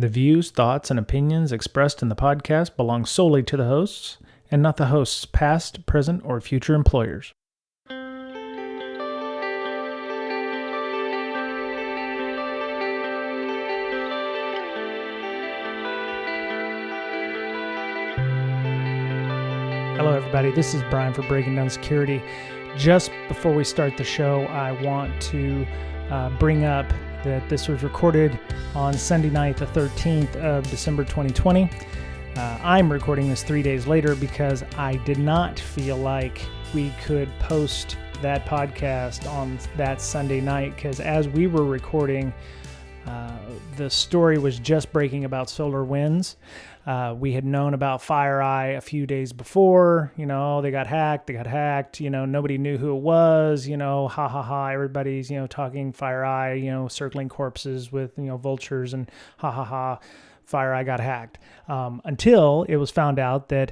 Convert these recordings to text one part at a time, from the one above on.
The views, thoughts, and opinions expressed in the podcast belong solely to the hosts and not the host's past, present, or future employers. Hello, everybody. This is Bryan for Breaking Down Security. Just before we start the show, I want to bring up that this was recorded on Sunday night, the 13th of December 2020. I'm recording this 3 days later because I did not feel like we could post that podcast on that Sunday night, because as we were recording, the story was just breaking about Solarwinds. We had known about FireEye a few days before. They got hacked. Nobody knew who it was. Everybody's, talking FireEye, circling corpses with, vultures and FireEye got hacked. Until it was found out that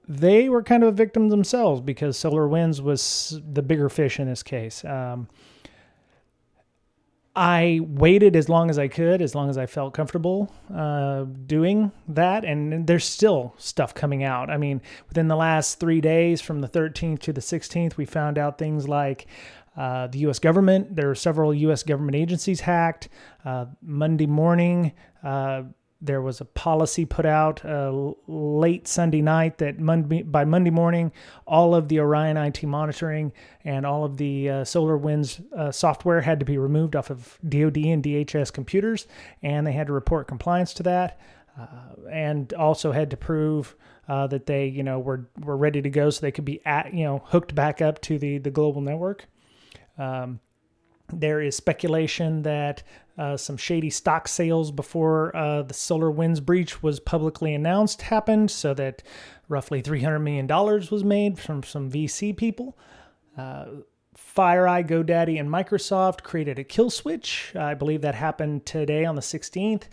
they were kind of a victim themselves, because Solarwinds was the bigger fish in this case. I waited as long as I could, as long as I felt comfortable doing that, and there's still stuff coming out. I mean, within the last 3 days, from the 13th to the 16th, we found out things like the U.S. government. There were several U.S. government agencies hacked. Monday morning, there was a policy put out late Sunday night that by Monday morning, all of the Orion IT monitoring and all of the SolarWinds software had to be removed off of DoD and DHS computers, and they had to report compliance to that, and also had to prove that they, were ready to go so they could be hooked back up to the global network. There is speculation that some shady stock sales before the SolarWinds breach was publicly announced happened, so that roughly $300 million was made from some VC people. FireEye, GoDaddy, and Microsoft created a kill switch. I believe that happened today on the 16th.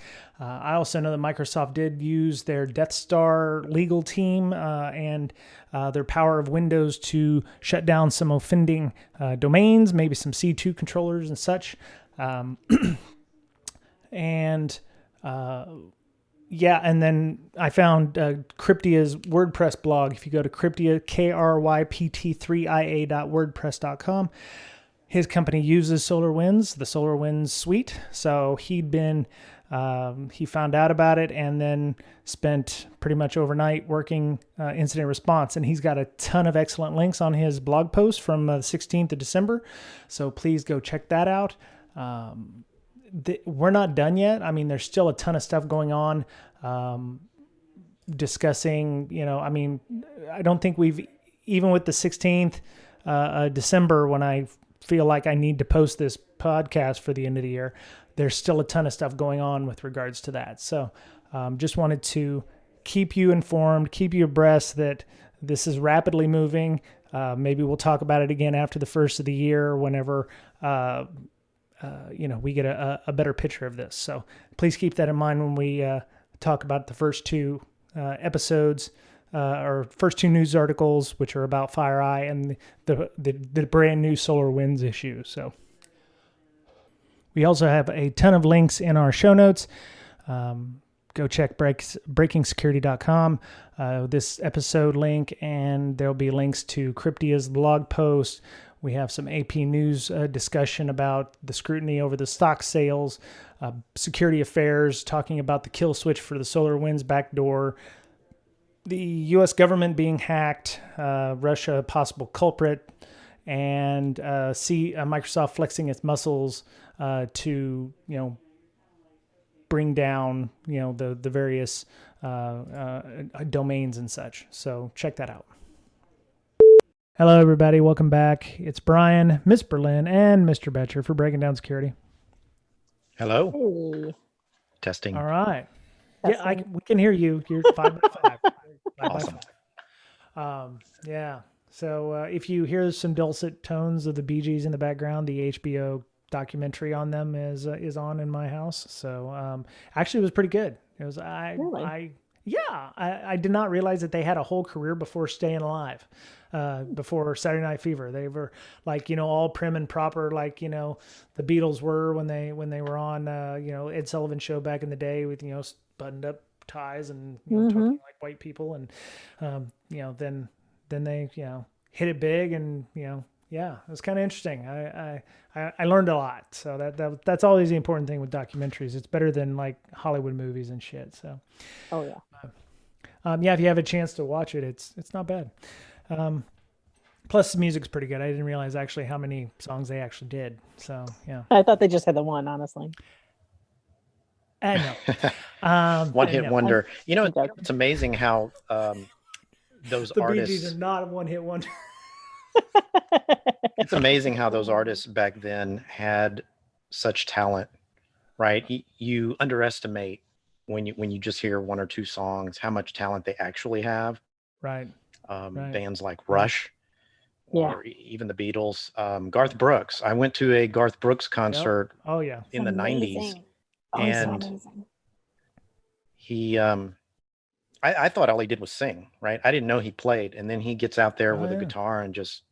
I also know that Microsoft did use their Death Star legal team and their power of Windows to shut down some offending domains, maybe some C2 controllers and such. And then I found Cryptia's WordPress blog. If you go to Cryptia, KRYPT3IA.wordpress.com, his company uses SolarWinds, the SolarWinds suite. So he found out about it and then spent pretty much overnight working incident response. And he's got a ton of excellent links on his blog post from the 16th of December. So please go check that out. We're not done yet. I mean, there's still a ton of stuff going on, discussing, I don't think even with the 16th December, when I feel like I need to post this podcast for the end of the year, there's still a ton of stuff going on with regards to that. So just wanted to keep you informed, keep you abreast that this is rapidly moving. Maybe we'll talk about it again after the first of the year, whenever we get a better picture of this. So please keep that in mind when we talk about the first two episodes or first two news articles, which are about FireEye and the brand new SolarWinds issue. So we also have a ton of links in our show notes. Go check breakingsecurity.com, this episode link, and there'll be links to Cryptia's blog post. We have some AP News discussion about the scrutiny over the stock sales, Security Affairs talking about the kill switch for the SolarWinds backdoor, the U.S. government being hacked, Russia possible culprit, and Microsoft flexing its muscles to bring down the various domains and such. So check that out. Hello, everybody. Welcome back. It's Bryan, Miss Berlin, and Mr. Betcher for Breaking Down Security. Hello. Hey. Testing. All right. Testing. Yeah, we can hear you. You're 5 by 5. Awesome. 5. Yeah. So if you hear some dulcet tones of the Bee Gees in the background, the HBO documentary on them is on in my house. So actually, it was pretty good. It was Really? Yeah, I did not realize that they had a whole career before staying alive, before Saturday Night Fever. They were like, all prim and proper, like, the Beatles were when they were on, Ed Sullivan Show back in the day with, buttoned up ties and, talking like white people. And, then they, hit it big and, yeah, it was kind of interesting. I learned a lot. So that's always the important thing with documentaries. It's better than like Hollywood movies and shit. So, oh yeah. Yeah, if you have a chance to watch it, it's not bad. Plus the music's pretty good. I didn't realize actually how many songs they actually did. So yeah. I thought they just had the one, honestly. I know. One hit wonder. It's amazing how those the artists. Bee Gees are not a one hit wonder. It's amazing how those artists back then had such talent, right? You underestimate when you just hear one or two songs how much talent they actually have. Right. Bands like Rush, Yeah, or even the Beatles. Garth Brooks. I went to a Garth Brooks concert. Yep. Oh yeah. In the 90s, and so amazing. he I thought all he did was sing, right? I didn't know he played, and then he gets out there with a guitar and just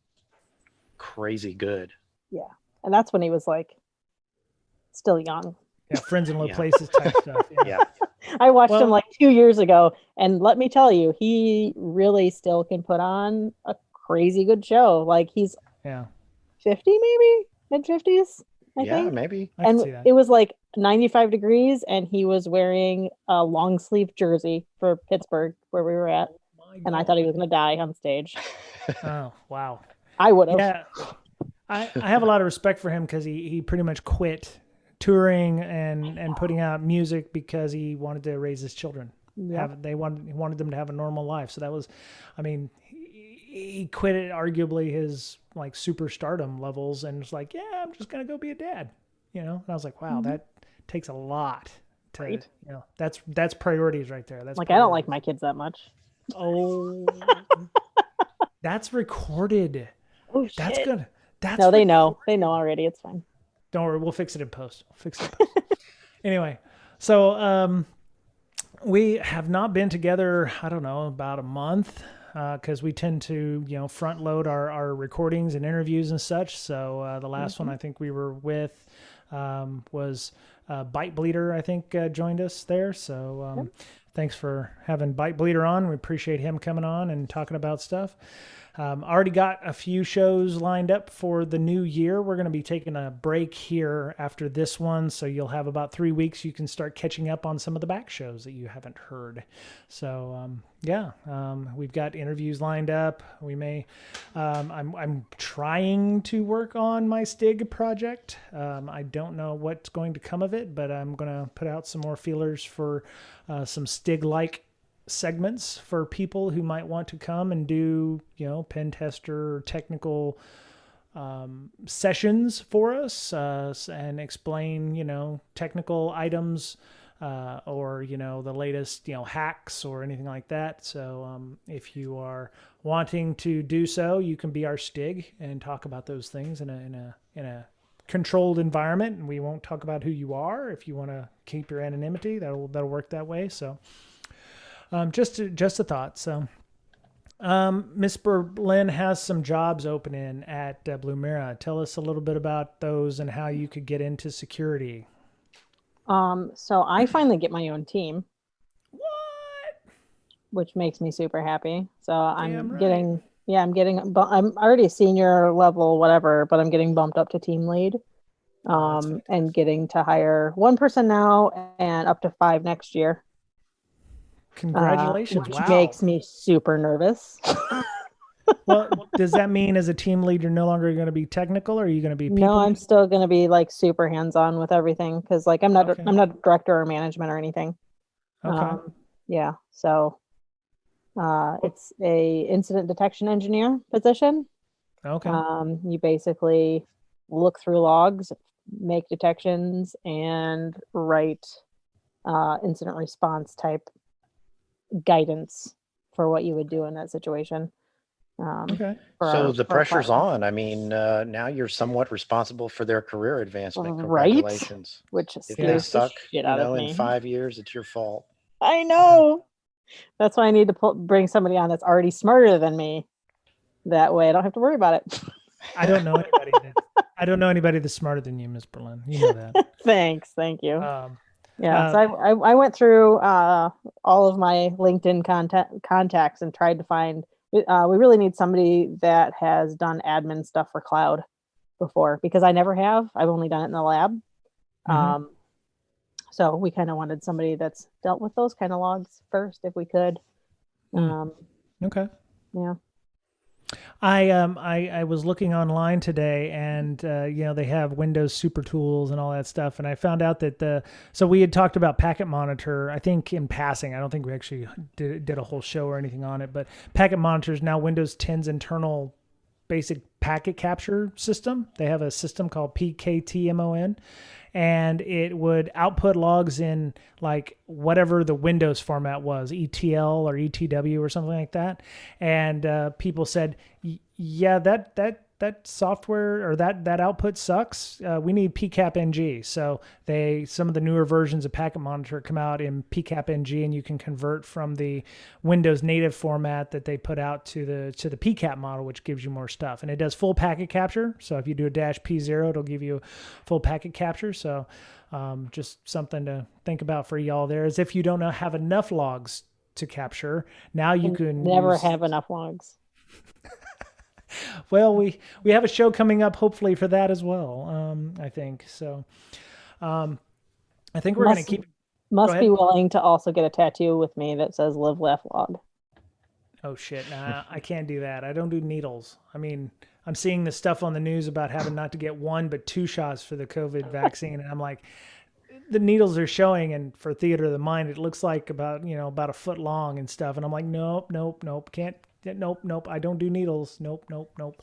crazy good. Yeah, and that's when he was like still young. Yeah, Friends in Low Places type stuff. Yeah. I watched him like 2 years ago, and let me tell you, he really still can put on a crazy good show. Like he's 50, maybe mid-50s, I think. Maybe. And it was like 95 degrees, and he was wearing a long sleeve jersey for Pittsburgh, where we were at, and I thought he was going to die on stage. Oh wow! I would have. Yeah, I have a lot of respect for him because he pretty much quit touring and putting out music because he wanted to raise his children. Yeah. He wanted them to have a normal life. So that was, he quit at arguably his like superstardom levels and was like, yeah, I'm just gonna go be a dad. And I was like, wow, that takes a lot to, Right. That's priorities right there. That's like priorities. I don't like my kids that much. Oh, that's recorded. Oh shit. That's good. No, they know. They know already. It's fine. Don't worry, we'll fix it in post. Anyway, so we have not been together, I don't know, about a month because we tend to, front load our recordings and interviews and such. So the last one I think we were with was Bite Bleeder, I think, joined us there. So thanks for having Bite Bleeder on. We appreciate him coming on and talking about stuff. Already got a few shows lined up for the new year. We're going to be taking a break here after this one, so you'll have about 3 weeks. You can start catching up on some of the back shows that you haven't heard. So we've got interviews lined up. We may. I'm trying to work on my Stig project. I don't know what's going to come of it, but I'm going to put out some more feelers for some Stig-like segments for people who might want to come and do, pen tester technical sessions for us and explain, technical items or, the latest, hacks or anything like that. So if you are wanting to do so, you can be our Stig and talk about those things in a controlled environment. And we won't talk about who you are. If you want to keep your anonymity, that'll work that way. So just a thought. So, Miss Berlin has some jobs opening at Blue Mira. Tell us a little bit about those and how you could get into security. So I finally get my own team. What? Which makes me super happy. So I'm right. getting, I'm already senior level, whatever, but I'm getting bumped up to team lead. And getting to hire one person now and up to 5 next year. Congratulations. Which wow. makes me super nervous. Well, does that mean as a team lead, you're no longer going to be technical, or are you going to be people? No, I'm still going to be like super hands-on with everything. Cause like I'm not director or management or anything. Okay. So it's a incident detection engineer position. Okay. You basically look through logs, make detections, and write incident response type guidance for what you would do in that situation. Okay. So the pressure's on. I mean, now you're somewhat responsible for their career advancement. Congratulations. Which if they scares the suck, shit out of me. in 5 years, it's your fault. I know. That's why I need to bring somebody on that's already smarter than me. That way I don't have to worry about it. I don't know anybody that's smarter than you, Miss Berlin. You know that. Thanks. Thank you. Um, Yeah. So I went through all of my LinkedIn contacts and tried to find, we really need somebody that has done admin stuff for cloud before, because I never have. I've only done it in the lab. So we kind of wanted somebody that's dealt with those kind of logs first, if we could. Okay. Yeah. I was looking online today, and they have Windows Super Tools and all that stuff, and I found out that so we had talked about Packet Monitor, I think in passing. I don't think we actually did a whole show or anything on it, but Packet Monitor is now Windows 10's internal basic packet capture system. They have a system called PKTMON, and it would output logs in like whatever the Windows format was, ETL or ETW or something like that. And people said, yeah, that software or that output sucks. We need PCAP-NG. So some of the newer versions of Packet Monitor come out in PCAP-NG, and you can convert from the Windows native format that they put out to the PCAP model, which gives you more stuff. And it does full packet capture. So if you do a -P0, it'll give you full packet capture. So just something to think about for y'all there, is if you don't have enough logs to capture, now you can never have enough logs. Well, we have a show coming up, hopefully, for that as well. I think so. I think we're going to keep. Must be willing to also get a tattoo with me that says "Live, Laugh, Log." Oh shit! Nah, I can't do that. I don't do needles. I mean, I'm seeing the stuff on the news about having not to get 1 but 2 shots for the COVID vaccine, and I'm like, the needles are showing, and for theater of the mind, it looks like about a foot long and stuff, and I'm like, nope, can't. Nope. I don't do needles. Nope.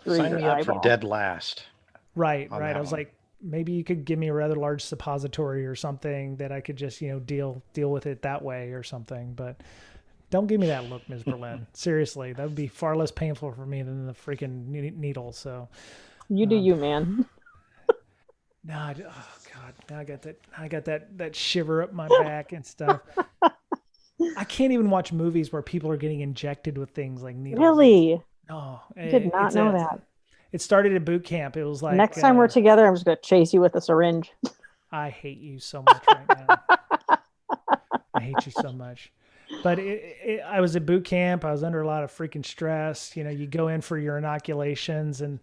Sign me up for dead last. Right. I was like, maybe you could give me a rather large suppository or something that I could just, deal with it that way or something. But don't give me that look, Ms. Berlin. Seriously, that would be far less painful for me than the freaking needle. So you do you, man. Oh God, now I got that shiver up my back and stuff. I can't even watch movies where people are getting injected with things like needles. Really? No, I did not know that. It started at boot camp. It was like, next time we're together, I'm just going to chase you with a syringe. I hate you so much right now. I hate you so much. But I was at boot camp. I was under a lot of freaking stress. You go in for your inoculations, and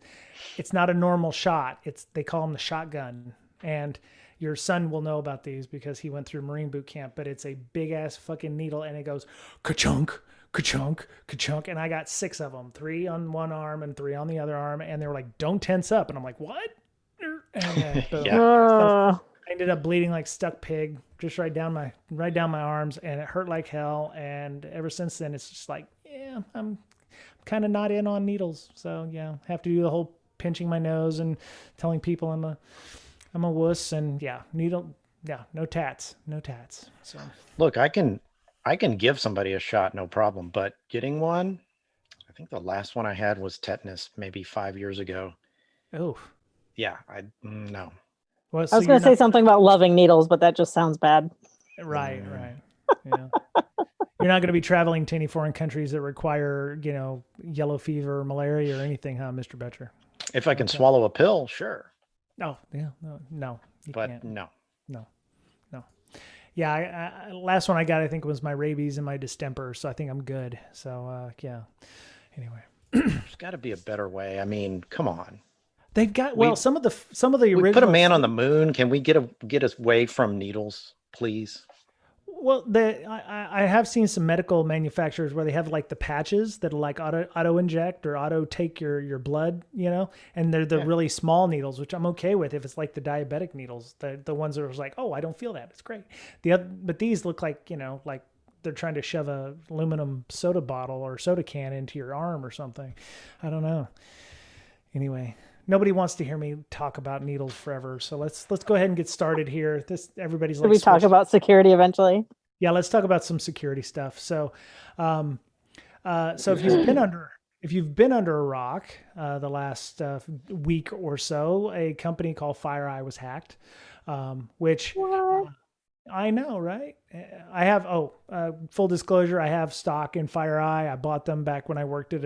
it's not a normal shot. They call them the shotgun. And your son will know about these because he went through Marine boot camp, but it's a big ass fucking needle, and it goes ka-chunk, ka-chunk, ka-chunk. And I got 6 of them, 3 on one arm and 3 on the other arm. And they were like, don't tense up. And I'm like, what? And I ended up bleeding like stuck pig, just right down my arms, and it hurt like hell. And ever since then, it's just like, yeah, I'm kind of not in on needles. So yeah, have to do the whole pinching my nose and telling people I'm a wuss, and no tats. So look, I can give somebody a shot, no problem. But getting one, I think the last one I had was tetanus, maybe 5 years ago. Oh, yeah, no. Well, I was going to say something about loving needles, but that just sounds bad. Right. Yeah. You're not going to be traveling to any foreign countries that require, yellow fever or malaria or anything, huh, Mr. Betcher? If I can swallow a pill, sure. Oh, yeah. No. But can't. No. Yeah, I last one I got, I think, was my rabies and my distemper, so I think I'm good. So, yeah. Anyway. There's got to be a better way. I mean, come on. They've got, some of the original... We put a man on the moon. Can we get us away from needles, please? Well, I have seen some medical manufacturers where they have like the patches that like auto inject or auto take your blood, and they're the really small needles, which I'm okay with if it's like the diabetic needles, the ones that are like, oh, I don't feel that, it's great. But these look like like they're trying to shove a aluminum soda bottle or soda can into your arm or something. I don't know. Anyway. Nobody wants to hear me talk about needles forever, so let's go ahead and get started here. Everybody's like. Should we talk about security eventually? Yeah, let's talk about some security stuff. So, if you've been under a rock the last week or so, a company called FireEye was hacked, which I know, right? I have, full disclosure, I have stock in FireEye. I bought them back when I worked at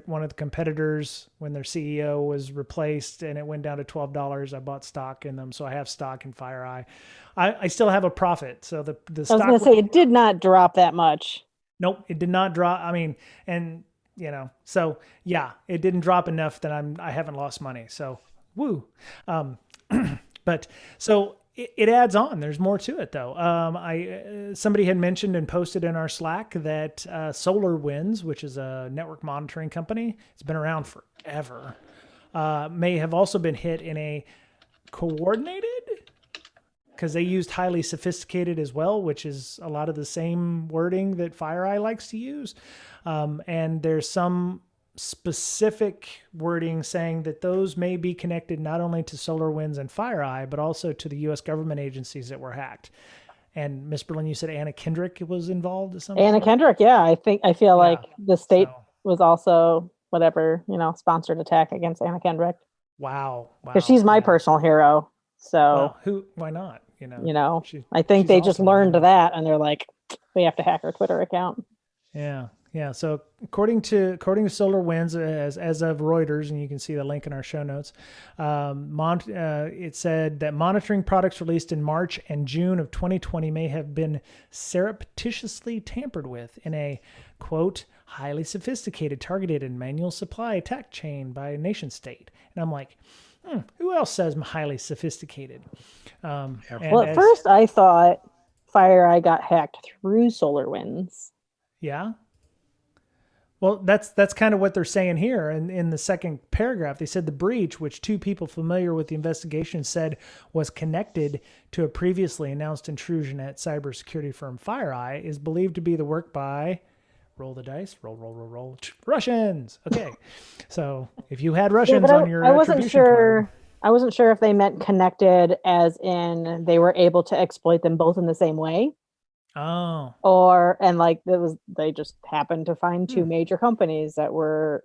one of the competitors when their CEO was replaced and it went down to $12. I bought stock in them. So I have stock in FireEye. I still have a profit. So the I was stock, going to say it did not drop that much. nope, it did not drop. I mean, and so yeah, it didn't drop enough that I haven't lost money. So woo. But so it adds on. There's more to it though. Somebody had mentioned and posted in our Slack that Solarwinds, which is a network monitoring company, it's been around forever, may have also been hit in a coordinated, because they used highly sophisticated as well, which is a lot of the same wording that FireEye likes to use. And there's some specific wording saying that those may be connected not only to SolarWinds and FireEye, but also to the U.S. government agencies that were hacked. And Miss Berlin, you said Anna Kendrick was involved or something? Anna Kendrick, yeah. I feel like the state was also sponsored attack against Anna Kendrick. Wow. Because she's my personal hero. So why not? I think they just awesome, learned that and they're like, we have to hack her Twitter account. Yeah. So according to SolarWinds, as of Reuters, and you can see the link in our show notes, it said that monitoring products released in March and June of 2020 may have been surreptitiously tampered with in a, quote, highly sophisticated, targeted, and manual supply attack chain by a nation state. And I'm like, who else says highly sophisticated? At first I thought FireEye got hacked through SolarWinds. Yeah. Well, that's kind of what they're saying here. And in the second paragraph, they said the breach, which two people familiar with the investigation said was connected to a previously announced intrusion at cybersecurity firm FireEye, is believed to be the work by, roll the dice, roll, Russians. Okay. So if you had Russians on your attribution card. I wasn't sure if they meant connected as in they were able to exploit them both in the same way. Oh. They just happened to find two major companies that were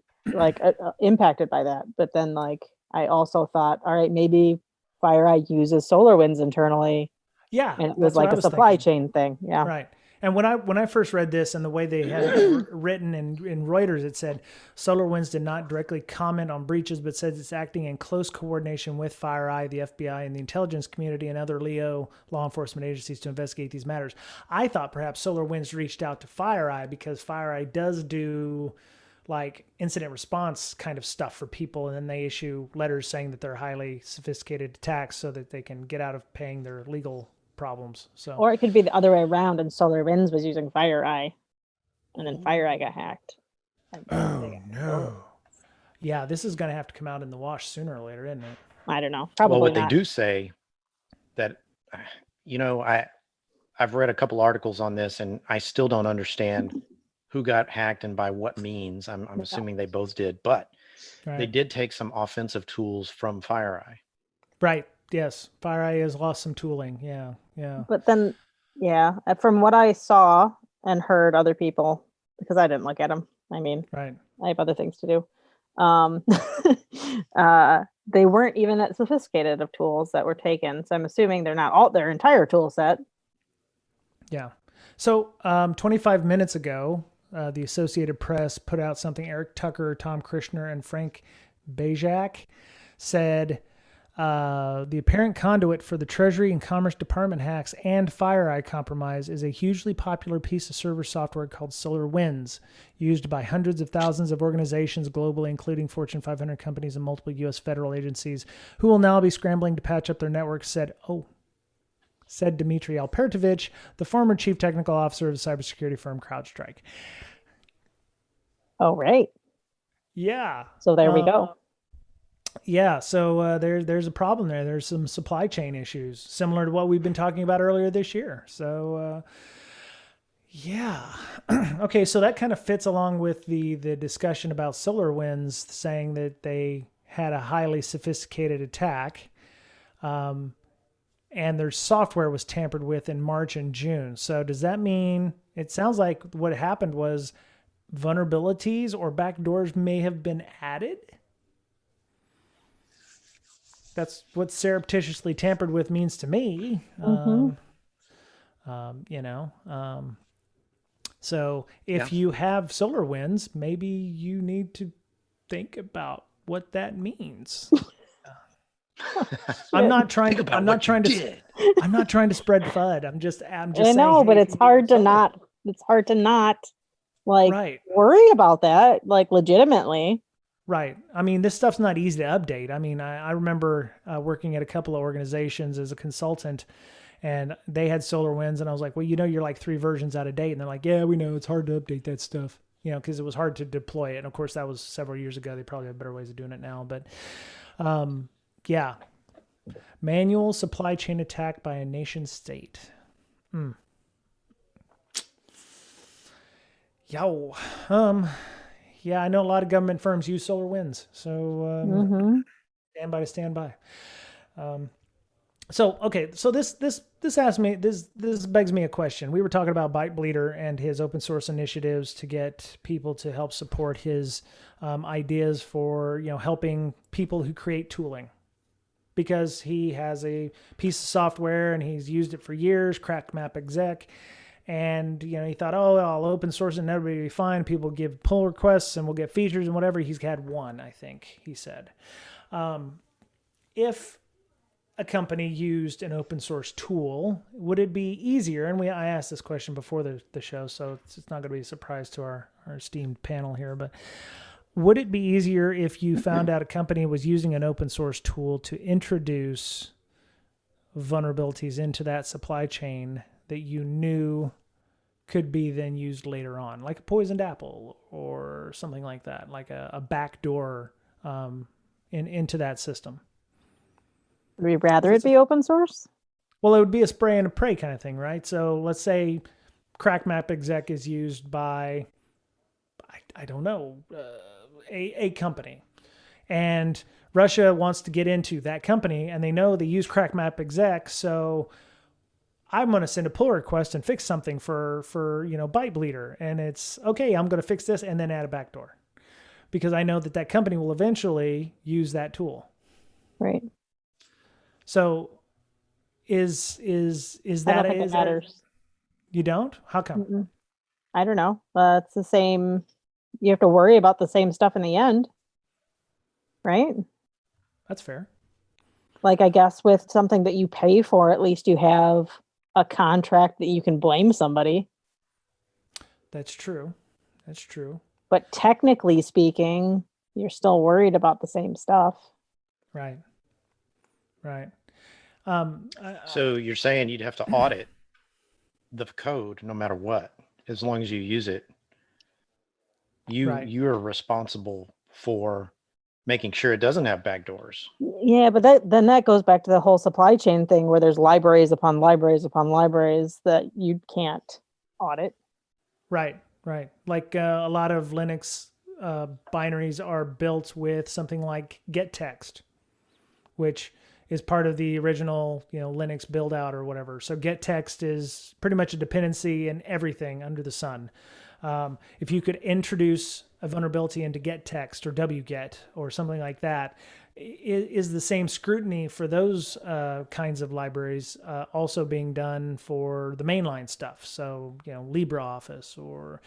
impacted by that. But then I also thought, all right, maybe FireEye uses SolarWinds internally. Yeah. And it was like a supply chain thing. Yeah. Right. And when I first read this and the way they had it written in Reuters, it said SolarWinds did not directly comment on breaches, but says it's acting in close coordination with FireEye, the FBI, and the intelligence community and other law enforcement agencies to investigate these matters. I thought perhaps SolarWinds reached out to FireEye because FireEye does do incident response kind of stuff for people, and then they issue letters saying that they're highly sophisticated attacks so that they can get out of paying their legal problems. So, or it could be the other way around, and SolarWinds was using FireEye, and then FireEye got hacked. Oh no! Yeah, this is going to have to come out in the wash sooner or later, isn't it? I don't know. Probably. Well, what not. They do say that, I've read a couple articles on this, and I still don't understand who got hacked and by what means. I'm assuming they both did, but they did take some offensive tools from FireEye. Right. Yes, FireEye has lost some tooling. Yeah. But then, from what I saw and heard other people, because I didn't look at them. I mean, I have other things to do. They weren't even that sophisticated of tools that were taken. So I'm assuming they're not all their entire tool set. Yeah. So 25 minutes ago, the Associated Press put out something. Eric Tucker, Tom Krishner, and Frank Bajak said, the apparent conduit for the Treasury and Commerce Department hacks and FireEye compromise is a hugely popular piece of server software called SolarWinds, used by hundreds of thousands of organizations globally, including Fortune 500 companies and multiple U.S. federal agencies, who will now be scrambling to patch up their networks, said Dmitry Alpertovich, the former chief technical officer of the cybersecurity firm CrowdStrike. Oh, right. Yeah. So there we go. Yeah, so there's a problem there. There's some supply chain issues, similar to what we've been talking about earlier this year. So, okay, so that kind of fits along with the discussion about SolarWinds saying that they had a highly sophisticated attack, and their software was tampered with in March and June. So does that mean, it sounds like what happened was vulnerabilities or backdoors may have been added? That's what surreptitiously tampered with means to me. you know. So if you have Solarwinds, maybe you need to think about what that means. I'm not trying to spread FUD. I'm just I saying, know, but it's hard to not like right. worry about that, like legitimately. Right. I mean, this stuff's not easy to update. I mean, I remember working at a couple of organizations as a consultant, and they had SolarWinds, and I was like, well, you're like 3 versions out of date. And they're like, yeah, we know it's hard to update that stuff, because it was hard to deploy it. And of course, that was several years ago. They probably have better ways of doing it now. But yeah, manual supply chain attack by a nation state. Yo. Yeah, I know a lot of government firms use SolarWinds. So stand by. So this begs me a question. We were talking about ByteBleeder and his open source initiatives to get people to help support his ideas for helping people who create tooling, because he has a piece of software and he's used it for years, CrackMapExec. And, he thought, oh, well, I'll open source it and everybody will be fine. People give pull requests and we'll get features and whatever. He's had one, I think he said. If a company used an open source tool, would it be easier? And I asked this question before the show, so it's not going to be a surprise to our esteemed panel here, but would it be easier if you found out a company was using an open source tool to introduce vulnerabilities into that supply chain that you knew could be then used later on, like a poisoned apple or something like that, like a backdoor into that system? Would we rather it be open source? Well, it would be a spray and a pray kind of thing, right? So let's say CrackMapExec is used by, I don't know, a company, and Russia wants to get into that company, and they know they use CrackMapExec, so I'm going to send a pull request and fix something for ByteBleeder, and it's okay. I'm going to fix this and then add a backdoor, because I know that company will eventually use that tool. Right. So is that it matters? You don't? How come? Mm-mm. I don't know. It's the same. You have to worry about the same stuff in the end, right? That's fair. Like, I guess with something that you pay for, at least you have a contract that you can blame somebody. That's true. But technically speaking, you're still worried about the same stuff. Right. So you're saying you'd have to audit the code no matter what, as long as you use it. You're responsible for making sure it doesn't have backdoors. Yeah, but that goes back to the whole supply chain thing, where there's libraries upon libraries upon libraries that you can't audit. Right. Like a lot of Linux binaries are built with something like getText, which is part of the original Linux build out or whatever. So getText is pretty much a dependency in everything under the sun. If you could introduce a vulnerability into getText or wget or something like that, is the same scrutiny for those kinds of libraries also being done for the mainline stuff? So, LibreOffice or,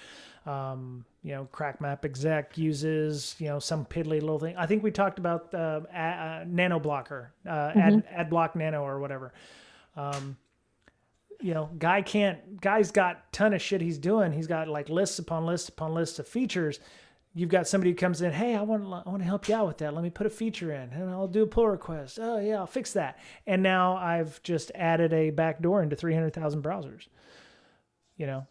CrackMapExec uses, some piddly little thing. I think we talked about NanoBlocker, AdBlock Nano or whatever. Guy's got a ton of shit he's doing. He's got like lists upon lists upon lists of features. You've got somebody who comes in, hey, I want to help you out with that. Let me put a feature in and I'll do a pull request. Oh yeah, I'll fix that. And now I've just added a backdoor into 300,000 browsers,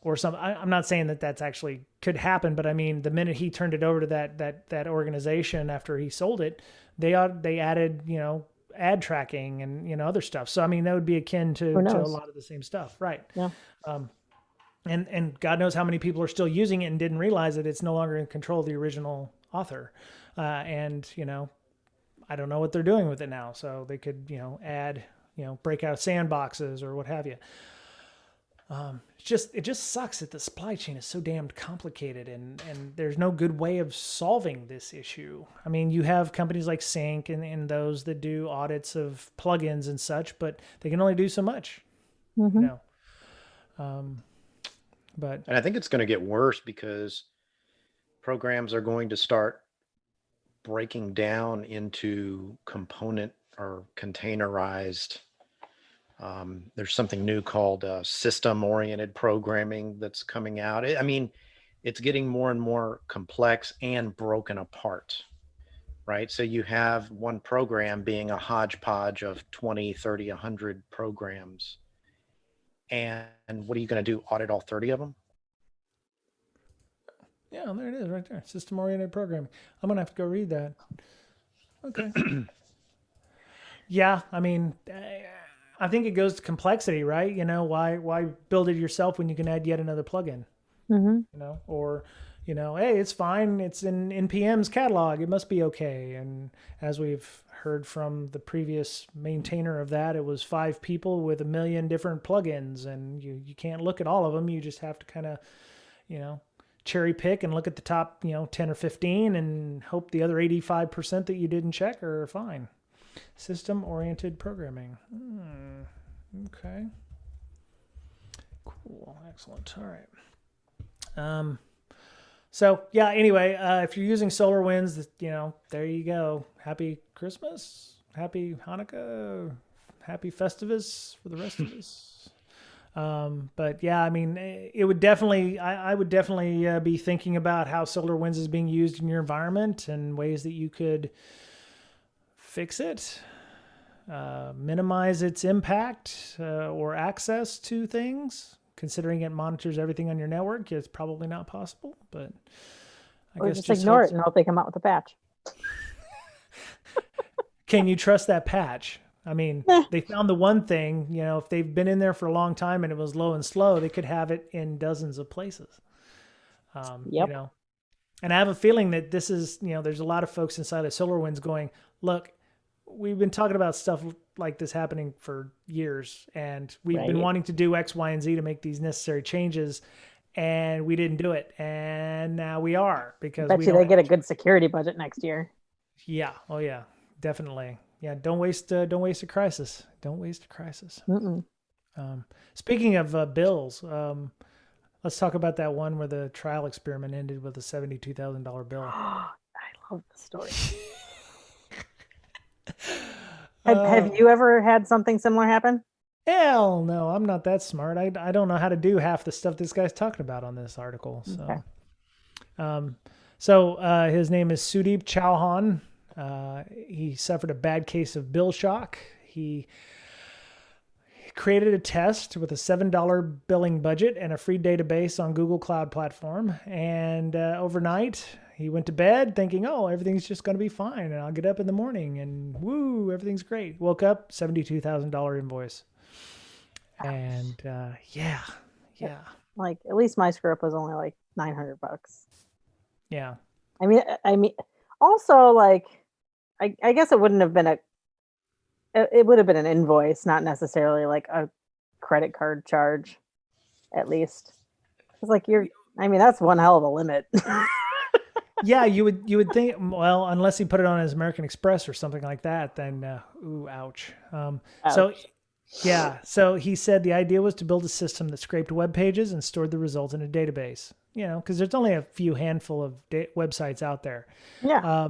or something. I'm not saying that that's actually could happen, but I mean, the minute he turned it over to that organization after he sold it, they added, ad tracking and, other stuff. So, I mean, that would be akin to a lot of the same stuff. Right. Yeah. And God knows how many people are still using it and didn't realize that it's no longer in control of the original author. And I don't know what they're doing with it now. So they could, add, break out sandboxes or what have you. It just sucks that the supply chain is so damned complicated and there's no good way of solving this issue. I mean, you have companies like Sync and those that do audits of plugins and such, but they can only do so much. But And I think it's going to get worse because programs are going to start breaking down into component or containerized. There's something new called system-oriented programming that's coming out. I mean, it's getting more and more complex and broken apart, right? So you have one program being a hodgepodge of 20, 30, 100 programs. And what are you going to do? Audit all 30 of them? yeah, there it is right there. System-oriented programming. I'm going to have to go read that. Okay. Yeah, I mean, I think it goes to complexity, right? You know, why build it yourself when you can add yet another plugin? Mm-hmm. You know, or hey, it's fine. It's in NPM's catalog. It must be okay. And as we've heard from the previous maintainer of that, it was 5 people with 1 million different plugins, and you can't look at all of them. You just have to kind of, cherry pick and look at the top, 10 or 15 and hope the other 85% that you didn't check are fine. System-oriented programming. Okay. Cool. Excellent. All right. So yeah, anyway, if you're using SolarWinds, there you go. Happy Christmas, happy Hanukkah, happy Festivus for the rest of us. But yeah, I mean, it would definitely, I would definitely be thinking about how SolarWinds is being used in your environment and ways that you could fix it, minimize its impact or access to things. Considering it monitors everything on your network, it's probably not possible, but I guess just ignore it and hope they come out with a patch. Can you trust that patch? I mean, they found the one thing, if they've been in there for a long time and it was low and slow, they could have it in dozens of places. Yep. And I have a feeling that this is, there's a lot of folks inside of SolarWinds going, look, we've been talking about stuff like this happening for years, and we've been wanting to do X, Y, and Z to make these necessary changes, and we didn't do it. And now we are, because bet you they get a good security budget next year. Yeah. Oh yeah, definitely. Yeah. Don't waste a crisis. Don't waste a crisis. Speaking of bills, let's talk about that one where the trial experiment ended with a $72,000 bill. I love the story. Have you ever had something similar happen? Hell no, I'm not that smart. I don't know how to do half the stuff this guy's talking about on this article. So, okay. His name is Sudeep Chauhan. He suffered a bad case of bill shock. He created a test with a $7 billing budget and a free database on Google Cloud Platform. And overnight, he went to bed thinking, oh, everything's just going to be fine. And I'll get up in the morning and woo, everything's great. Woke up, $72,000 invoice. And yeah. Like, at least my screw up was only like $900. Yeah. I mean, also, like, I guess it wouldn't have been it would have been an invoice, not necessarily like a credit card charge, at least. It's like that's one hell of a limit. Yeah, you would think, well, unless he put it on his American Express or something like that, then ouch. Ouch. So he said the idea was to build a system that scraped web pages and stored the results in a database. Because there's only a few handful of websites out there. Yeah.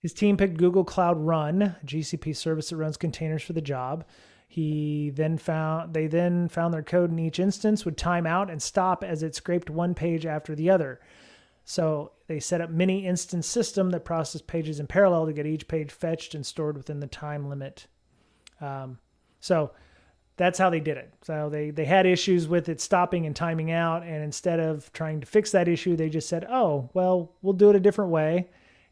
His team picked Google Cloud Run, a GCP service that runs containers for the job. They then found their code in each instance would time out and stop as it scraped one page after the other. So they set up mini instance system that processed pages in parallel to get each page fetched and stored within the time limit. So that's how they did it. So they had issues with it stopping and timing out. And instead of trying to fix that issue, they just said, oh, well, we'll do it a different way.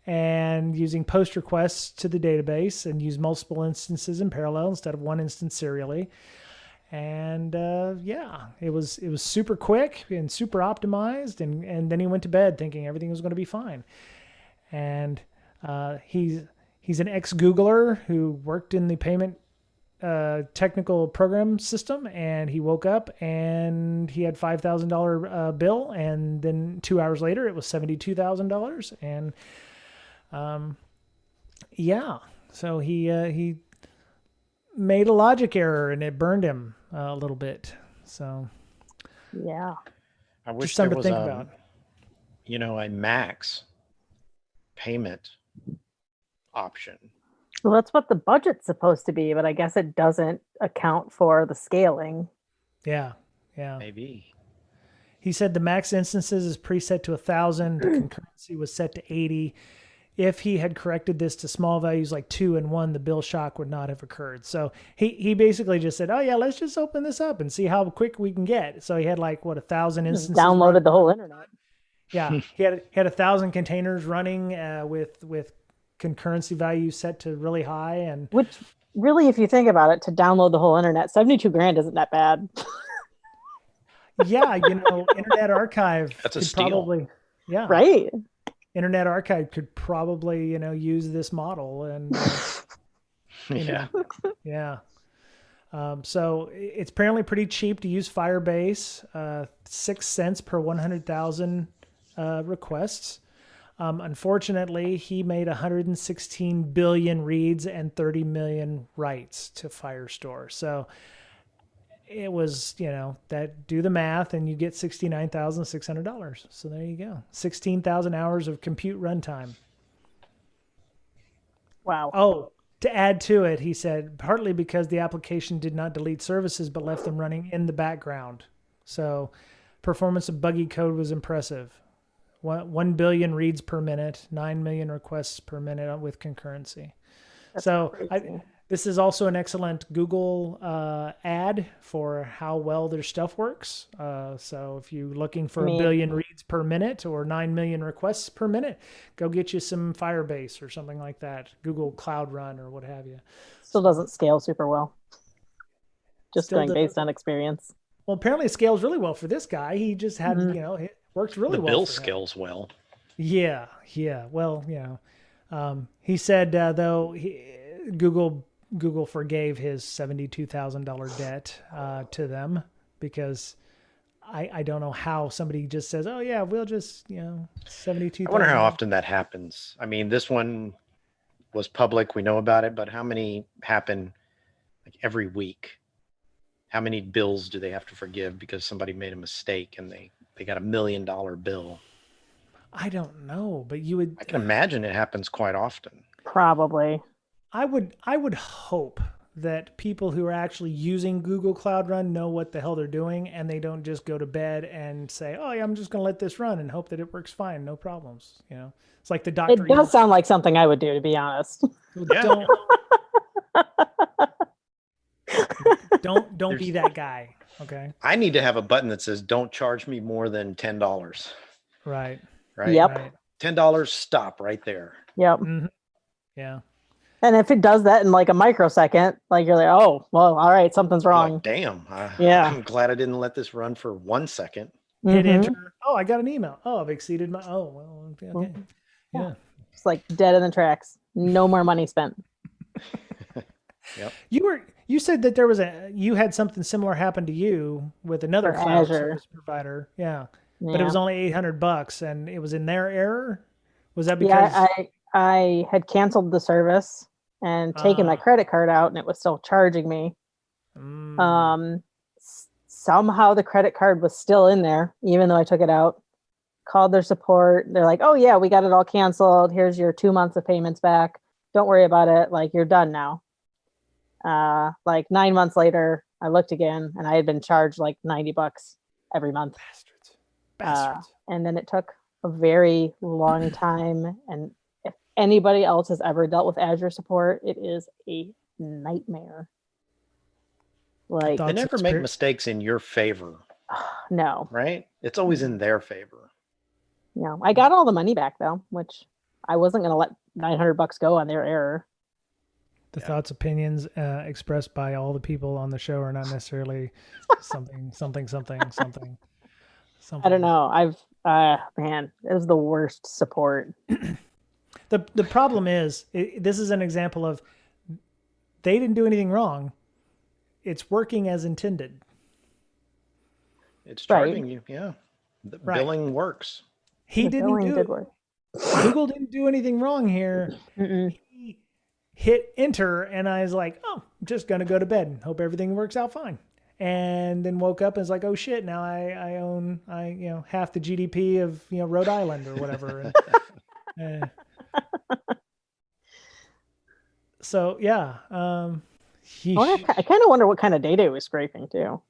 And using post requests to the database and use multiple instances in parallel instead of one instance serially. And it was super quick and super optimized. And then he went to bed thinking everything was going to be fine. And he's an ex-Googler who worked in the payment technical program system, and he woke up and he had $5,000 bill, and then 2 hours later it was $72,000. And so he made a logic error and it burned him a little bit. So Yeah. I wish Just there something to was think about. a max payment option. Well, that's what the budget's supposed to be, but I guess it doesn't account for the scaling. Yeah. Yeah. Maybe. He said the max instances is preset to 1,000. The concurrency was set to 80. If he had corrected this to small values like 2 and 1, the bill shock would not have occurred. So he basically just said, oh yeah, let's just open this up and see how quick we can get. So he had like, 1,000 Just instances. downloaded running. the whole internet. Yeah. he had 1,000 containers running with concurrency values set to really high. And Which really, if you think about it, to download the whole internet, 72 grand isn't that bad. yeah, Internet Archive That's a could steal. probably, yeah. Right? Internet Archive could probably, use this model and, Yeah. yeah. So it's apparently pretty cheap to use Firebase, 6 cents per 100,000 requests. Unfortunately, he made 116 billion reads and 30 million writes to Firestore. So it was, that do the math and you get $69,600. So there you go. 16,000 hours of compute runtime. Wow. Oh, to add to it, he said, partly because the application did not delete services but left them running in the background. So performance of buggy code was impressive. 1 billion reads per minute, 9 million requests per minute with concurrency. That's So crazy. this is also an excellent Google ad for how well their stuff works. So if you're looking for 1 billion reads per minute or 9 million requests per minute, go get you some Firebase or something like that. Google Cloud Run or what have you. Still doesn't scale super well. Just Still going doesn't. based on experience. Well, apparently it scales really well for this guy. He just had, it works really The well. bill for him. scales well. Yeah. Well, he said though Google forgave his $72,000 debt to them because I don't know how somebody just says, oh yeah, we'll just 72,000. I wonder how often that happens. I mean, this one was public, we know about it, but how many happen like every week? How many bills do they have to forgive because somebody made a mistake and they got $1 million bill? I don't know, but I can imagine it happens quite often. Probably. I would hope that people who are actually using Google Cloud Run know what the hell they're doing and they don't just go to bed and say, oh yeah, I'm just going to let this run and hope that it works fine. No problems. It's like the doctor. It does sound like something I would do, to be honest. Yeah. Don't be that guy. Okay. I need to have a button that says, don't charge me more than $10. Right. Right. Yep. Right. $10, stop right there. Yep. Mm-hmm. Yeah. And if it does that in like a microsecond, like you're like, oh, well, all right, something's wrong. Like, damn. Yeah. I'm glad I didn't let this run for 1 second. Hit Mhm. enter. Oh, I got an email. Oh, I've exceeded my. Oh, well, okay. Yeah. It's like dead in the tracks. No more money spent. Yep. You said that you had something similar happen to you with another For cloud Azure. service provider. Yeah. But it Yeah. was only $800 and it was in their error. Was that because? Yeah, I had canceled the service and taken my credit card out, and it was still charging me. Somehow the credit card was still in there, even though I took it out. Called their support. They're like, "Oh yeah, we got it all canceled. Here's your 2 months of payments back. Don't worry about it. Like, you're done now." Like 9 months later, I looked again, and I had been charged like $90 every month. Bastards. And then it took a very long time. And if anybody else has ever dealt with Azure support, it is a nightmare. Like, They never make mistakes in your favor, no, right? It's always in their favor. no. I got all the money back though, which I wasn't going to let $900 go on their error. The thoughts, opinions expressed by all the people on the show are not necessarily something. I don't know. Man, it was the worst support. The problem is, this is an example of they didn't do anything wrong. It's working as intended. It's charging you. Yeah. The billing works. He didn't do it. Work. Google didn't do anything wrong here. He hit enter and I was like, oh, I'm just going to go to bed and hope everything works out fine. and then woke up and was like, oh shit, now I own half the GDP of Rhode Island or whatever. And, so yeah, I kind of wonder what kind of data he was scraping too.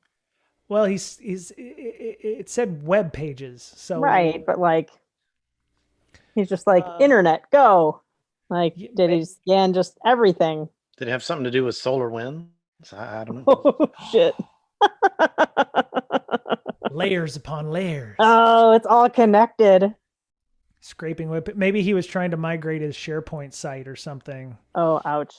well, it said web pages, so Right, but like he's just like internet go. Like did he scan just everything? Did it have something to do with Solarwinds? I don't know. Oh shit. Layers upon layers. Oh, it's all connected. Scraping web. Maybe he was trying to migrate his SharePoint site or something. Oh, ouch.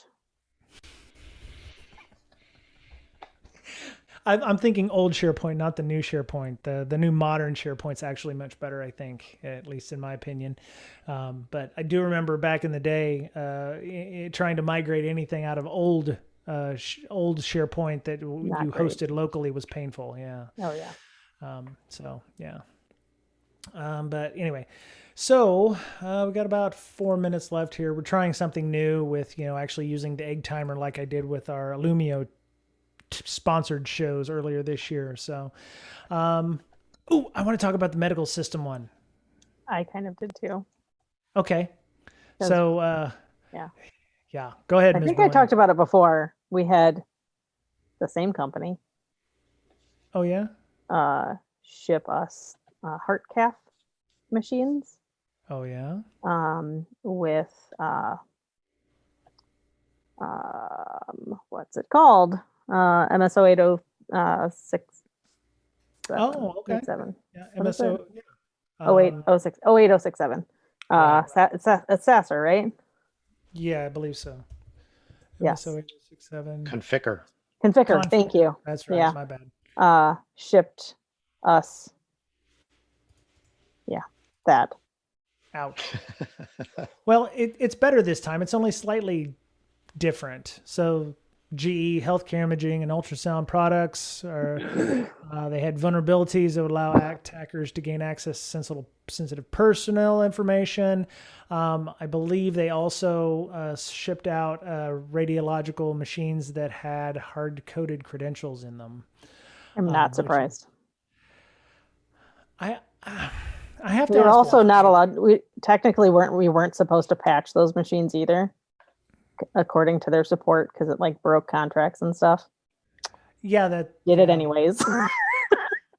I'm thinking old SharePoint, not the new SharePoint. The new modern SharePoint's actually much better, I think, at least in my opinion. But I do remember back in the day trying to migrate anything out of old SharePoint that you hosted locally was painful. Yeah. Oh yeah. So yeah. But anyway, so we got about 4 minutes left here. We're trying something new with actually using the egg timer like I did with our Illumio sponsored shows earlier this year. So, I want to talk about the medical system one. I kind of did too. Okay. So, yeah, go ahead. I think I talked about it before. We had the same company. Oh yeah. Ship us heart cath machines. Oh yeah. With what's it called? MSO 8067. Oh, okay. 87. Yeah, MSO. Yeah. 08067. It's Sasser, right? Yeah, I believe so. Yes. MSO 8067. Configure. Thank you. That's right. Yeah. My bad. Shipped us. Yeah, that. Ouch. Well, it's better this time. It's only slightly different. So GE healthcare imaging and ultrasound products they had vulnerabilities that would allow attackers to gain access to sensitive personnel information. I believe they also shipped out radiological machines that had hard-coded credentials in them. I'm not surprised. I have to. We're also not allowed. We technically weren't supposed to patch those machines either, according to their support, because it like broke contracts and stuff. Yeah, that did it anyways.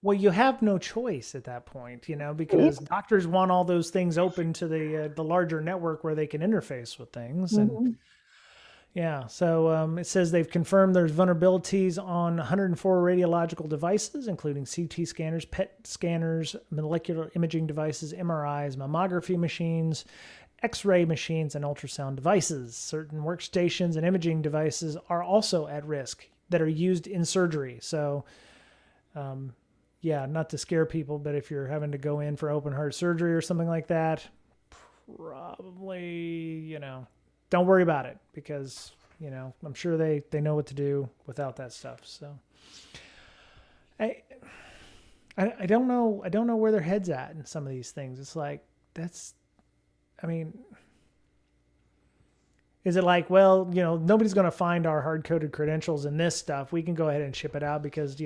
Well, you have no choice at that point, because doctors want all those things open to the larger network where they can interface with things. And yeah, so it says they've confirmed there's vulnerabilities on 104 radiological devices, including CT scanners, PET scanners, molecular imaging devices, MRIs, mammography machines, X-ray machines, and ultrasound devices. Certain workstations and imaging devices are also at risk that are used in surgery. So, yeah, not to scare people, but if you're having to go in for open heart surgery or something like that, probably, don't worry about it because, I'm sure they know what to do without that stuff. So I don't know. I don't know where their head's at in some of these things. It's like, is it like, well, nobody's going to find our hard-coded credentials in this stuff. We can go ahead and ship it out because,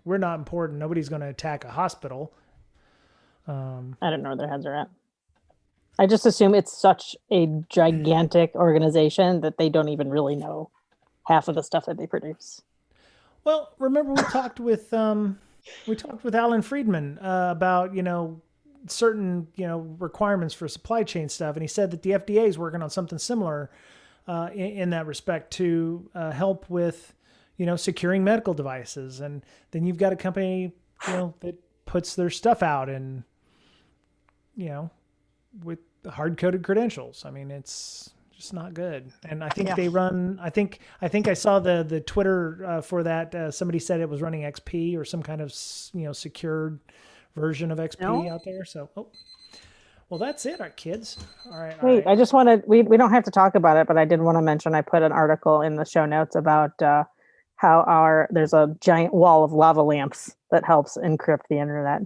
we're not important. Nobody's going to attack a hospital. I don't know where their heads are at. I just assume it's such a gigantic organization that they don't even really know half of the stuff that they produce. Well, remember we talked with Alan Friedman about, certain, requirements for supply chain stuff. And he said that the FDA is working on something similar in that respect to help with, securing medical devices. And then you've got a company, that puts their stuff out and, with hard-coded credentials. It's just not good. And I think they run, I think I saw the Twitter for that. Somebody said it was running XP or some kind of, secured version of XP out there. So, well, that's it, our kids. All right. Wait, I just wanted, we don't have to talk about it, but I did want to mention, I put an article in the show notes about how there's a giant wall of lava lamps that helps encrypt the internet.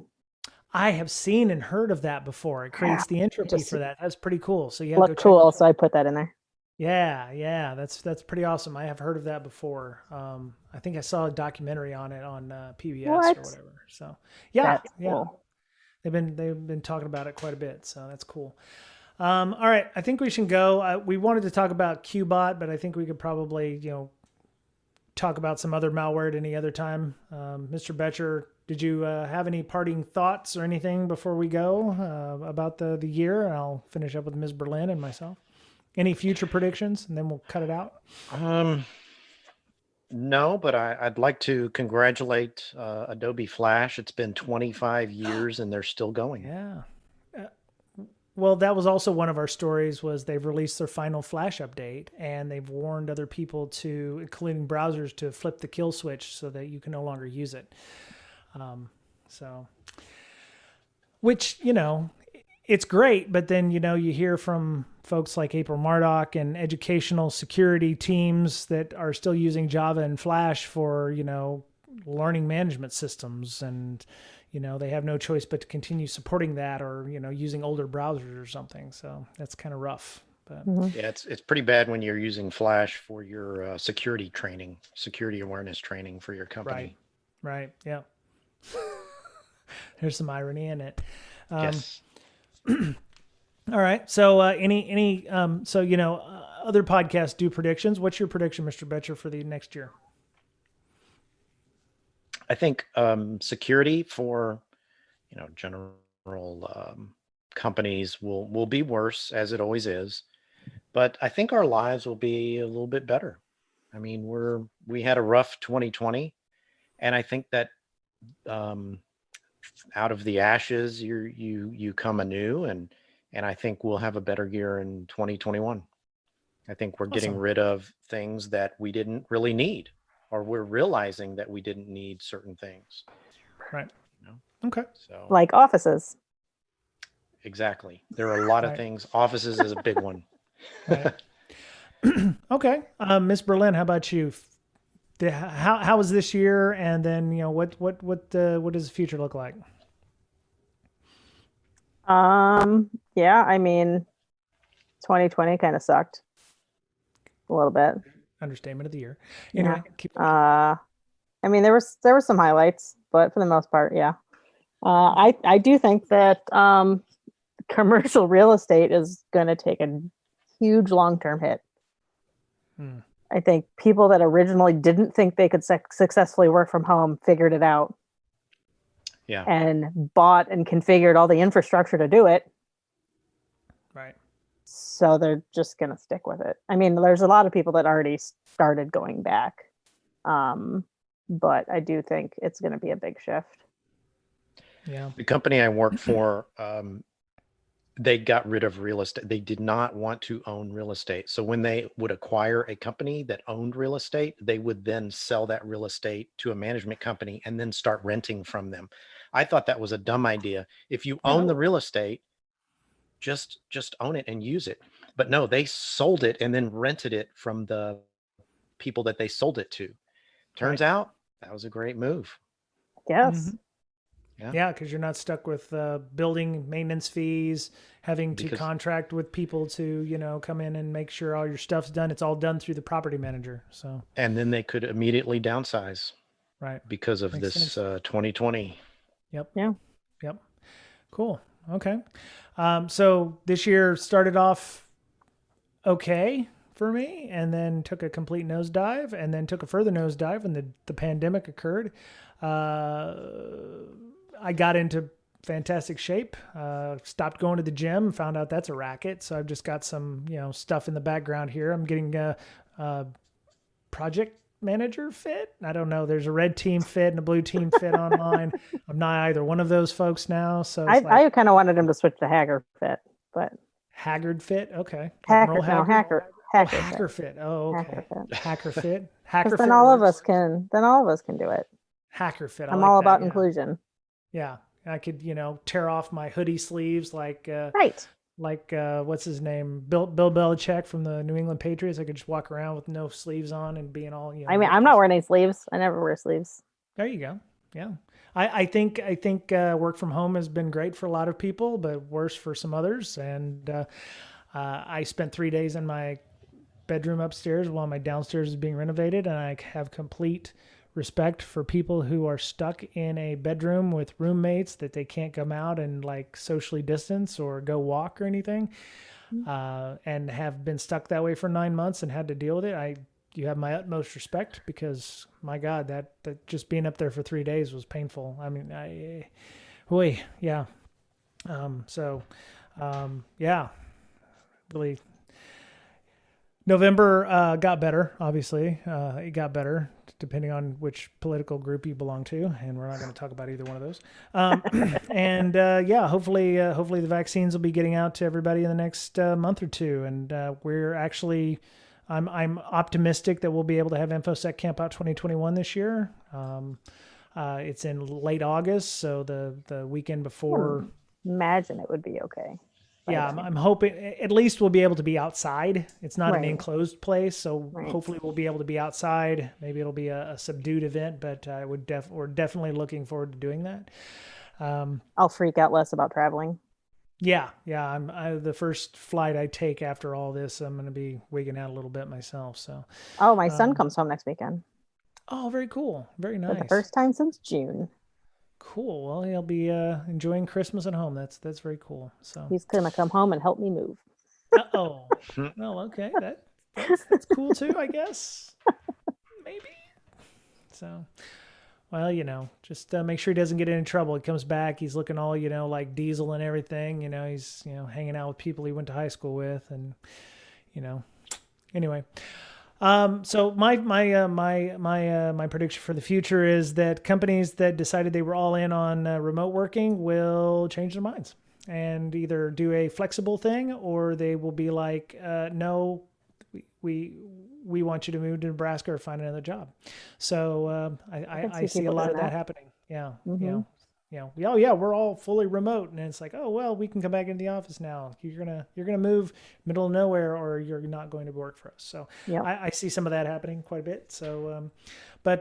I have seen and heard of that before. It creates the entropy for that. That's pretty cool. So yeah, look cool. So I put that in there. Yeah, that's pretty awesome. I have heard of that before. I think I saw a documentary on it on PBS What? or whatever. So yeah, That's yeah, cool. they've been talking about it quite a bit. So that's cool. All right, I think we should go. We wanted to talk about Qbot, but I think we could probably talk about some other malware at any other time. Mr. Betcher, did you have any parting thoughts or anything before we go about the year? I'll finish up with Ms. Berlin and myself. Any future predictions, and then we'll cut it out. No, but I'd like to congratulate Adobe Flash. It's been 25 years and they're still going. Yeah. Well, that was also one of our stories was they've released their final Flash update and they've warned other people to, including browsers, to flip the kill switch so that you can no longer use it. Which, it's great, but then, you hear from folks like April Murdoch and educational security teams that are still using Java and Flash for, learning management systems and, they have no choice but to continue supporting that or, using older browsers or something. So that's kind of rough. But yeah, it's pretty bad when you're using Flash for your security training, security awareness training for your company. Right. Yeah. There's some irony in it. Yes. All right. So other podcasts do predictions. What's your prediction, Mr. Betcher, for the next year? I think security for general companies will be worse, as it always is, but I think our lives will be a little bit better. I mean, we had a rough 2020, and I think that out of the ashes you come anew, and I think we'll have a better year in 2021. I think we're getting rid of things that we didn't really need, or we're realizing that we didn't need certain things. Right. Okay. So Like offices. Exactly. There are a lot of things. Offices is a big one. Right. Okay. Ms. Berlin, how about you? How was this year? And then, what does the future look like? Yeah, I mean, 2020 kind of sucked a little bit. Understatement of the year. Anyway, keep I mean, there were some highlights, but for the most part, yeah. I do think that commercial real estate is going to take a huge long-term hit. I think people that originally didn't think they could successfully work from home figured it out. Yeah. And bought and configured all the infrastructure to do it. Right. So they're just going to stick with it. I mean, there's a lot of people that already started going back. But I do think it's going to be a big shift. Yeah. The company I work for, they got rid of real estate. They did not want to own real estate. So when they would acquire a company that owned real estate, they would then sell that real estate to a management company and then start renting from them. I thought that was a dumb idea. If you own the real estate, just own it and use it. But no, they sold it and then rented it from the people that they sold it to. Turns out that was a great move. Yes. Mm-hmm. Yeah, because you're not stuck with building maintenance fees, having to contract with people to, come in and make sure all your stuff's done. It's all done through the property manager. So. And then they could immediately downsize. Right. Because of Makes this 2020. Yep. Yeah. Yep. Cool. Okay. So this year started off okay for me, and then took a complete nosedive, and then took a further nosedive when the pandemic occurred. I got into fantastic shape, stopped going to the gym, found out that's a racket. So I've just got some, stuff in the background here. I'm getting a project manager fit. I don't know. There's a red team fit and a blue team fit online. I'm not either one of those folks now. So I kind of wanted him to switch to Haggard fit, but Haggard fit. Okay. Hacker fit. Oh, okay. Hacker fit. Hacker fit. Then all of us can do it. Hacker fit. I'm all about inclusion. Yeah. I could, tear off my hoodie sleeves like what's his name? Bill Belichick from the New England Patriots. I could just walk around with no sleeves on and being all, I mean, I'm not wearing any sleeves. I never wear sleeves. There you go. Yeah. I think work from home has been great for a lot of people, but worse for some others. And I spent 3 days in my bedroom upstairs while my downstairs is being renovated. And I have complete respect for people who are stuck in a bedroom with roommates that they can't come out and like socially distance or go walk or anything, and have been stuck that way for 9 months and had to deal with it. You have my utmost respect, because my God, that just being up there for 3 days was painful. I mean, yeah. Yeah, really. November got better, obviously. It got better depending on which political group you belong to, and we're not going to talk about either one of those. Hopefully the vaccines will be getting out to everybody in the next month or two, and we're actually, I'm optimistic that we'll be able to have InfoSec Camp Out 2021 this year. It's in late August, so the weekend before. Imagine it would be okay. Yeah, I'm hoping at least we'll be able to be outside. It's not an Right. enclosed place, so Right. hopefully we'll be able to be outside. Maybe it'll be a subdued event, but we're definitely looking forward to doing that. I'll freak out less about traveling. Yeah. The first flight I take after all this, I'm going to be wigging out a little bit myself. So. Oh, my son comes home next weekend Oh, very cool. Very nice. for the first time since June. Cool. Well, he'll be enjoying Christmas at home. That's very cool. So. He's gonna come home and help me move. Uh-oh. Well, okay. That's cool too, I guess. Maybe. So, well, just make sure he doesn't get in trouble. He comes back, he's looking all, like Diesel and everything. He's, hanging out with people he went to high school with, and, anyway. So my prediction for the future is that companies that decided they were all in on remote working will change their minds and either do a flexible thing, or they will be like, no, we want you to move to Nebraska or find another job. So I see a lot of that happening. Yeah. Mhm. Oh yeah, we're all fully remote, and it's like, oh well, we can come back into the office now. You're gonna move middle of nowhere, or you're not going to work for us. So Yep. I see some of that happening quite a bit. So, I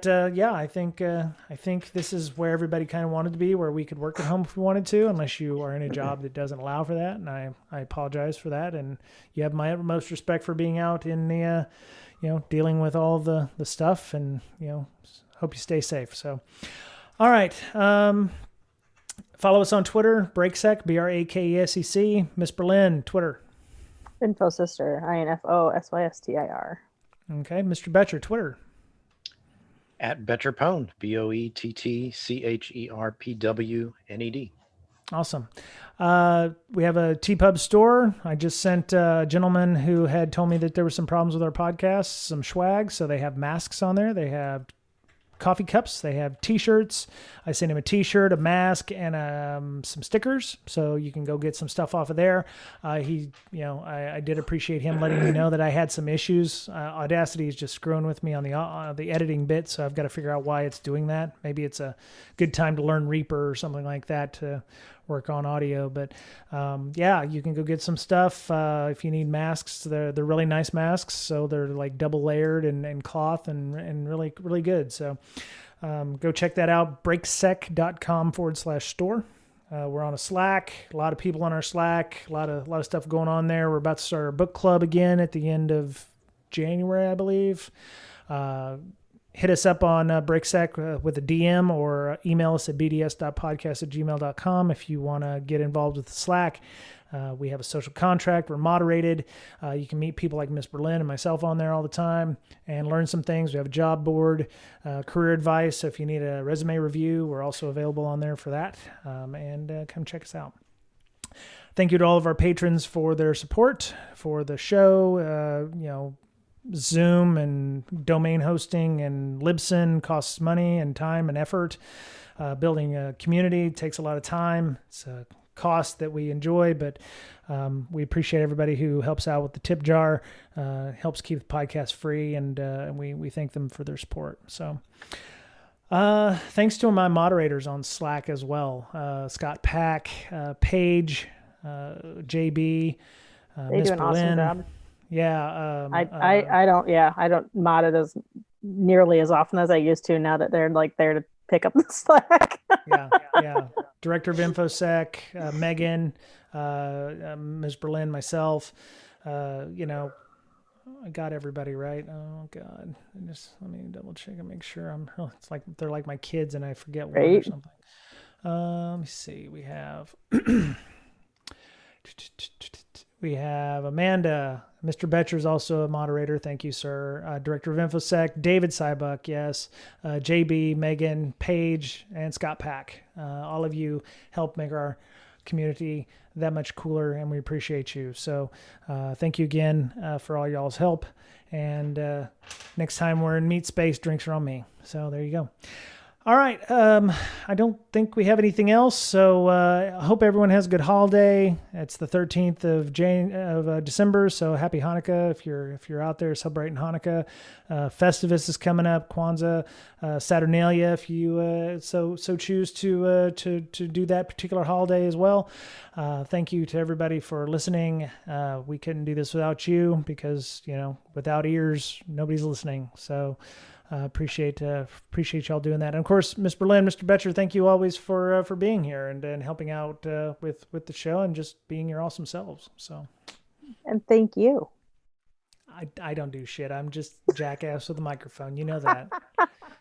think this is where everybody kind of wanted to be, where we could work at home if we wanted to, unless you are in a job that doesn't allow for that. And I apologize for that. And you have my utmost respect for being out in the, dealing with all the stuff, and hope you stay safe. So, all right. Follow us on Twitter, Brakesec, Brakesec. Miss Berlin, Twitter. Infosister, INFOSYSTIR. Okay. Mr. Betcher, Twitter. At Betcherpwned, BOETTCHERPWNED. Awesome. We have a TPub store. I just sent a gentleman who had told me that there were some problems with our podcast, some swag. So they have masks on there. They have coffee cups. They have t-shirts. I sent him a t-shirt, a mask, and some stickers. So you can go get some stuff off of there. I did appreciate him letting me know that I had some issues. Audacity is just screwing with me on the editing bit. So I've got to figure out why it's doing that. Maybe it's a good time to learn Reaper or something like that to work on audio. But you can go get some stuff. If you need masks, they're really nice masks. So they're like double layered and cloth and really, really good. So go check that out. Brakesec.com/store. We're on a Slack, a lot of people on our Slack, a lot of stuff going on there. We're about to start our book club again at the end of January, I believe. Hit us up on Brakesec with a DM, or email us at bds.podcast@gmail.com if you want to get involved with the Slack. We have a social contract. We're moderated. You can meet people like Miss Berlin and myself on there all the time and learn some things. We have a job board, career advice. So if you need a resume review, we're also available on there for that. And come check us out. Thank you to all of our patrons for their support for the show. Zoom and domain hosting and Libsyn costs money and time and effort. Building a community takes a lot of time. It's a cost that we enjoy, but we appreciate everybody who helps out with the tip jar, helps keep the podcast free, and we thank them for their support. So thanks to my moderators on Slack as well. Scott Pack, Paige, JB, They Miss do an Berlin. awesome job. Yeah. I don't mod it as nearly as often as I used to now that they're like there to pick up the slack. yeah. Director of InfoSec, Megan, Ms. Berlin, myself, I got everybody right. Oh God. Let me double check and make sure it's like they're like my kids and I forget one or something. Let me see. We have Amanda. Mr. Betcher is also a moderator. Thank you, sir. Director of InfoSec, David Sybuck, yes. JB, Megan, Paige, and Scott Pack. All of you help make our community that much cooler, and we appreciate you. So thank you again for all y'all's help. And next time we're in meet space, drinks are on me. So there you go. All right. I don't think we have anything else. So I hope everyone has a good holiday. It's the 13th of December. So happy Hanukkah if you're out there celebrating Hanukkah. Festivus is coming up. Kwanzaa, Saturnalia if you so choose to do that particular holiday as well. Thank you to everybody for listening. We couldn't do this without you because without ears nobody's listening. So. Appreciate y'all doing that. And of course, Ms. Berlin, Mr. Betcher, thank you always for being here and helping out with the show and just being your awesome selves. So, and thank you. I don't do shit. I'm just a jackass with a microphone. You know that.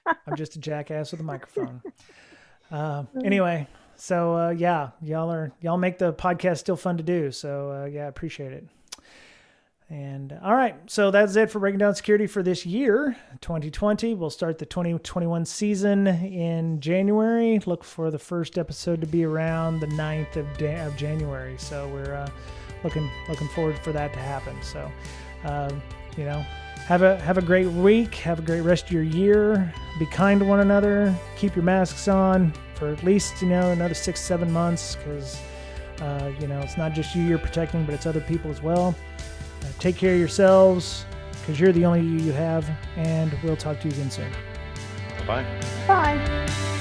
I'm just a jackass with a microphone. Anyway, so y'all make the podcast still fun to do. So I appreciate it. And all right, so that's it for Breaking Down Security for this year, 2020. We'll start the 2021 season in January. Look for the first episode to be around the 9th of January. So we're looking forward for that to happen. So, have a great week. Have a great rest of your year. Be kind to one another. Keep your masks on for at least another 6-7 months because it's not just you're protecting, but it's other people as well. Take care of yourselves because you're the only you have, and we'll talk to you again soon. Bye. Bye.